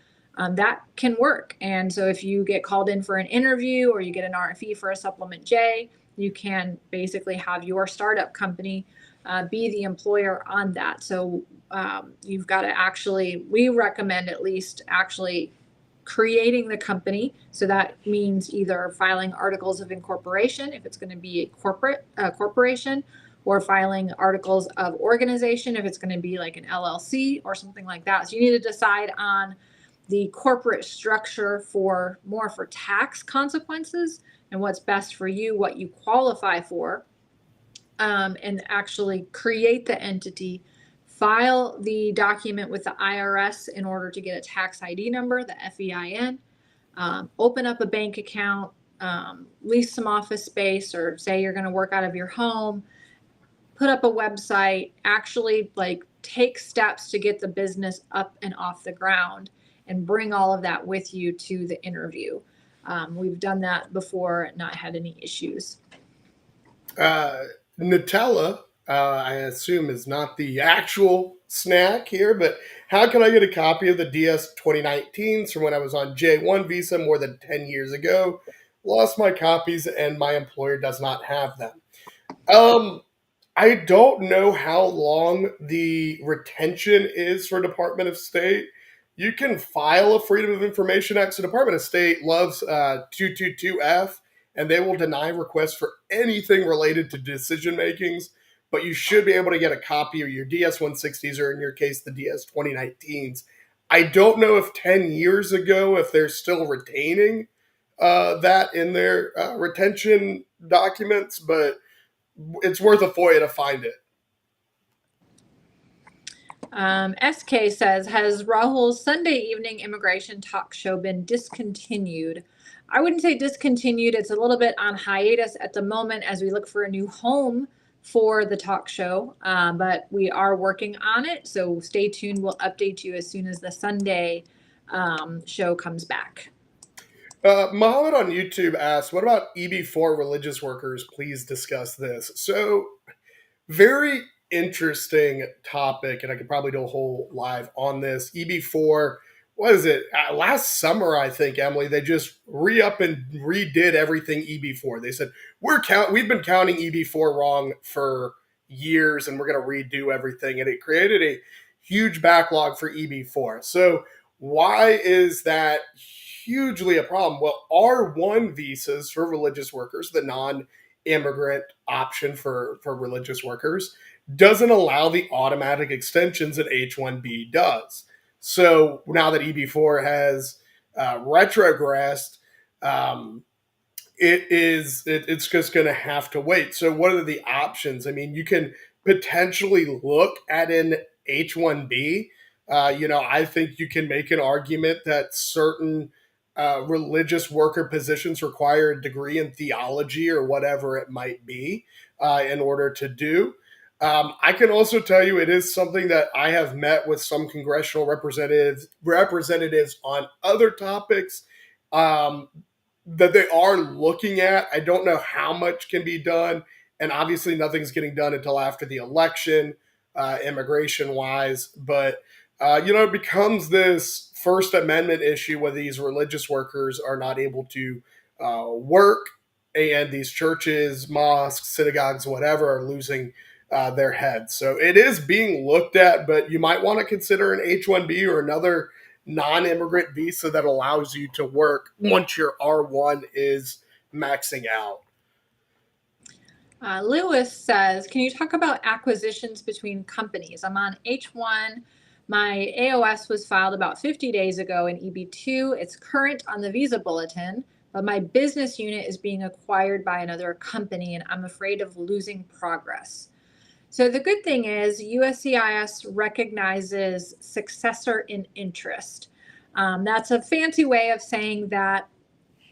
That can work. And so if you get called in for an interview or you get an RFE for a supplement J, you can basically have your startup company be the employer on that. So you've got to actually, we recommend at least actually creating the company. So that means either filing articles of incorporation if it's going to be a corporation, or filing articles of organization if it's going to be like an LLC or something like that. So you need to decide on the corporate structure for more for tax consequences and what's best for you, what you qualify for, and actually create the entity, file the document with the IRS in order to get a tax ID number, the FEIN, open up a bank account, lease some office space, or say you're going to work out of your home, put up a website, actually like take steps to get the business up and off the ground and bring all of that with you to the interview. We've done that before and not had any issues. Nutella, I assume, is not the actual snack here, but how can I get a copy of the DS 2019s from when I was on J1 visa more than 10 years ago? Lost my copies and my employer does not have them. I don't know how long the retention is for Department of State. You can file a Freedom of Information Act. So Department of State loves 222F, and they will deny requests for anything related to decision makings. But you should be able to get a copy of your DS 160s, or in your case, the DS 2019s. I don't know if 10 years ago, if they're still retaining that in their retention documents, but it's worth a FOIA to find it. SK says, has Raahuls' Sunday evening immigration talk show been discontinued? I wouldn't say discontinued. It's a little bit on hiatus at the moment as we look for a new home for the talk show, but we are working on it. So stay tuned. We'll update you as soon as the Sunday show comes back. Mohammed on YouTube asked, what about EB4 religious workers? Please discuss this. So, very interesting topic, and I could probably do a whole live on this. EB4, what is it? Last summer, I think, Emily, they just re-up and redid everything EB4. They said, we've been counting EB4 wrong for years, and we're going to redo everything. And it created a huge backlog for EB4. So why is that hugely a problem? Well, R1 visas for religious workers, the non-immigrant option for religious workers, doesn't allow the automatic extensions that H1B does. So now that EB4 has retrogressed, it's just going to have to wait. So what are the options? I mean, you can potentially look at an H1B. I think you can make an argument that certain religious worker positions require a degree in theology or whatever it might be in order to do. I can also tell you it is something that I have met with some congressional representatives on other topics that they are looking at. I don't know how much can be done, and obviously nothing's getting done until after the election, immigration-wise. But it becomes this First Amendment issue where these religious workers are not able to work, and these churches, mosques, synagogues, whatever, are losing their heads. So it is being looked at, but you might want to consider an H-1B or another non-immigrant visa that allows you to work once your R1 is maxing out. Lewis says, can you talk about acquisitions between companies? I'm on H1. My AOS was filed about 50 days ago in EB2. It's current on the visa bulletin, but my business unit is being acquired by another company, and I'm afraid of losing progress. So the good thing is USCIS recognizes successor in interest. That's a fancy way of saying that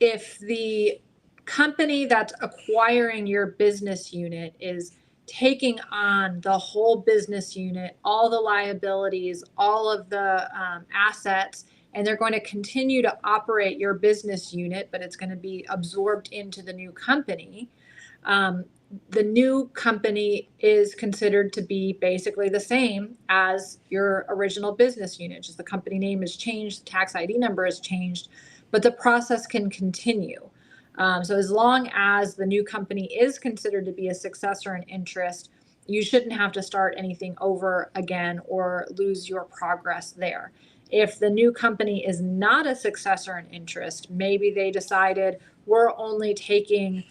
if the company that's acquiring your business unit is taking on the whole business unit, all the liabilities, all of the assets, and they're going to continue to operate your business unit, but it's going to be absorbed into the new company. The new company is considered to be basically the same as your original business unit. Just the company name has changed, the tax ID number has changed, but the process can continue. So as long as the new company is considered to be a successor in interest, you shouldn't have to start anything over again or lose your progress there. If the new company is not a successor in interest, maybe they decided we're only taking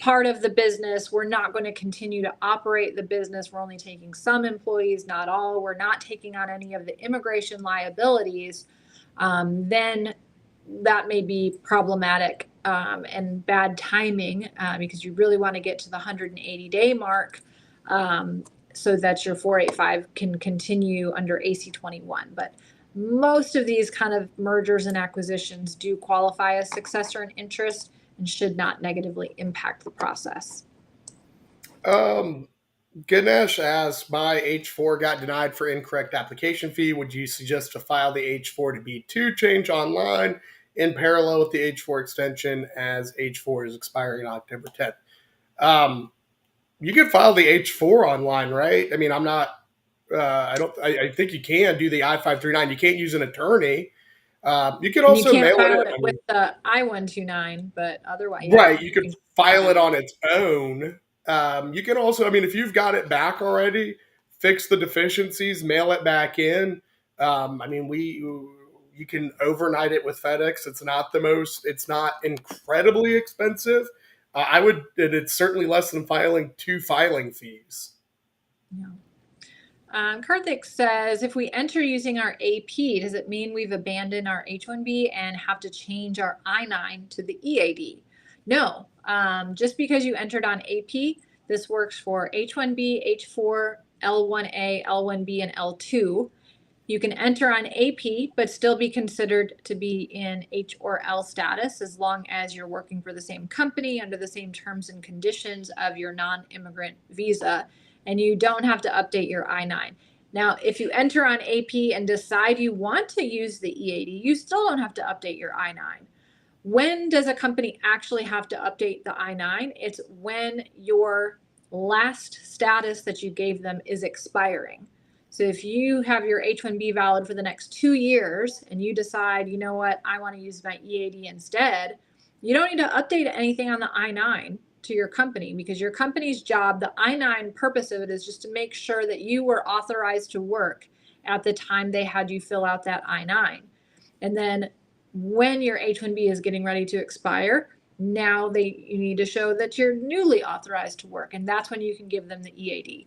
part of the business, we're not going to continue to operate the business, we're only taking some employees, not all, we're not taking on any of the immigration liabilities, then that may be problematic and bad timing because you really want to get to the 180-day mark so that your 485 can continue under AC 21. But most of these kind of mergers and acquisitions do qualify as successor in interest and should not negatively impact the process. Ganesh asks, my H4 got denied for incorrect application fee. Would you suggest to file the H4 to B2 change online in parallel with the H4 extension as H4 is expiring on October 10th? You can file the H4 online, right? I mean, I think you can do the I-539. You can't use an attorney. You can also mail file it it with the I-129, but otherwise, right. You can file it on its own. You can also, I mean, if you've got it back already, fix the deficiencies, mail it back in. I mean, you can overnight it with FedEx. It's not incredibly expensive. It's certainly less than filing 2 filing fees. Yeah. Karthik says, if we enter using our AP, does it mean we've abandoned our H1B and have to change our I-9 to the EAD? No, just because you entered on AP, this works for H1B, H4, L1A, L1B, and L2. You can enter on AP, but still be considered to be in H or L status as long as you're working for the same company under the same terms and conditions of your non-immigrant visa, and you don't have to update your I-9. Now, if you enter on AP and decide you want to use the EAD, you still don't have to update your I-9. When does a company actually have to update the I-9? It's when your last status that you gave them is expiring. So if you have your H1B valid for the next 2 years and you decide, you know what, I want to use my EAD instead, you don't need to update anything on the I-9 to your company because your company's job, the I-9 purpose of it is just to make sure that you were authorized to work at the time they had you fill out that I-9. And then when your H1B is getting ready to expire, now you need to show that you're newly authorized to work, and that's when you can give them the EAD.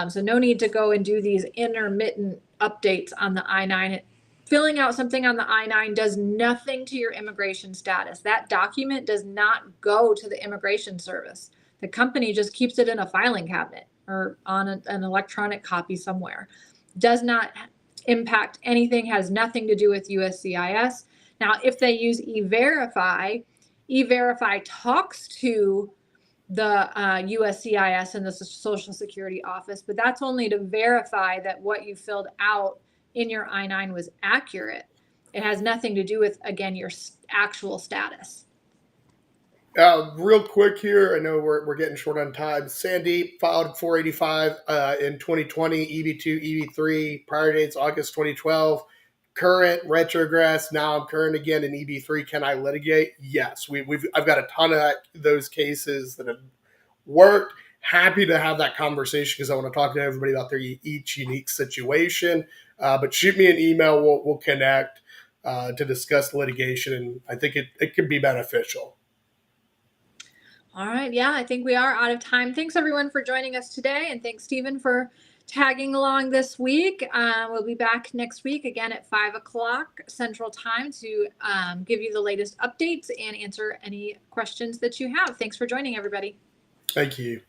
So no need to go and do these intermittent updates on the I-9. Filling out something on the I-9 does nothing to your immigration status. That document does not go to the immigration service. The company just keeps it in a filing cabinet or on an electronic copy somewhere. Does not impact anything, has nothing to do with USCIS. Now, if they use E-Verify, E-Verify talks to the USCIS and the Social Security Office, but that's only to verify that what you filled out in your I-9 was accurate. It has nothing to do with, again, your actual status. Real quick here, I know we're getting short on time. Sandeep filed 485 in 2020, EB2, EB3, prior dates August 2012. Current, retrogress, now I'm current again in EB3. Can I litigate? Yes. I've got a ton of those cases that have worked. Happy to have that conversation because I want to talk to everybody about their each unique situation. But shoot me an email. We'll connect. to discuss litigation, and I think it could be beneficial. All right. Yeah, I think we are out of time. Thanks everyone for joining us today. And thanks, Stephen, for tagging along this week. We'll be back next week again at 5 o'clock Central Time to give you the latest updates and answer any questions that you have. Thanks for joining, everybody. Thank you.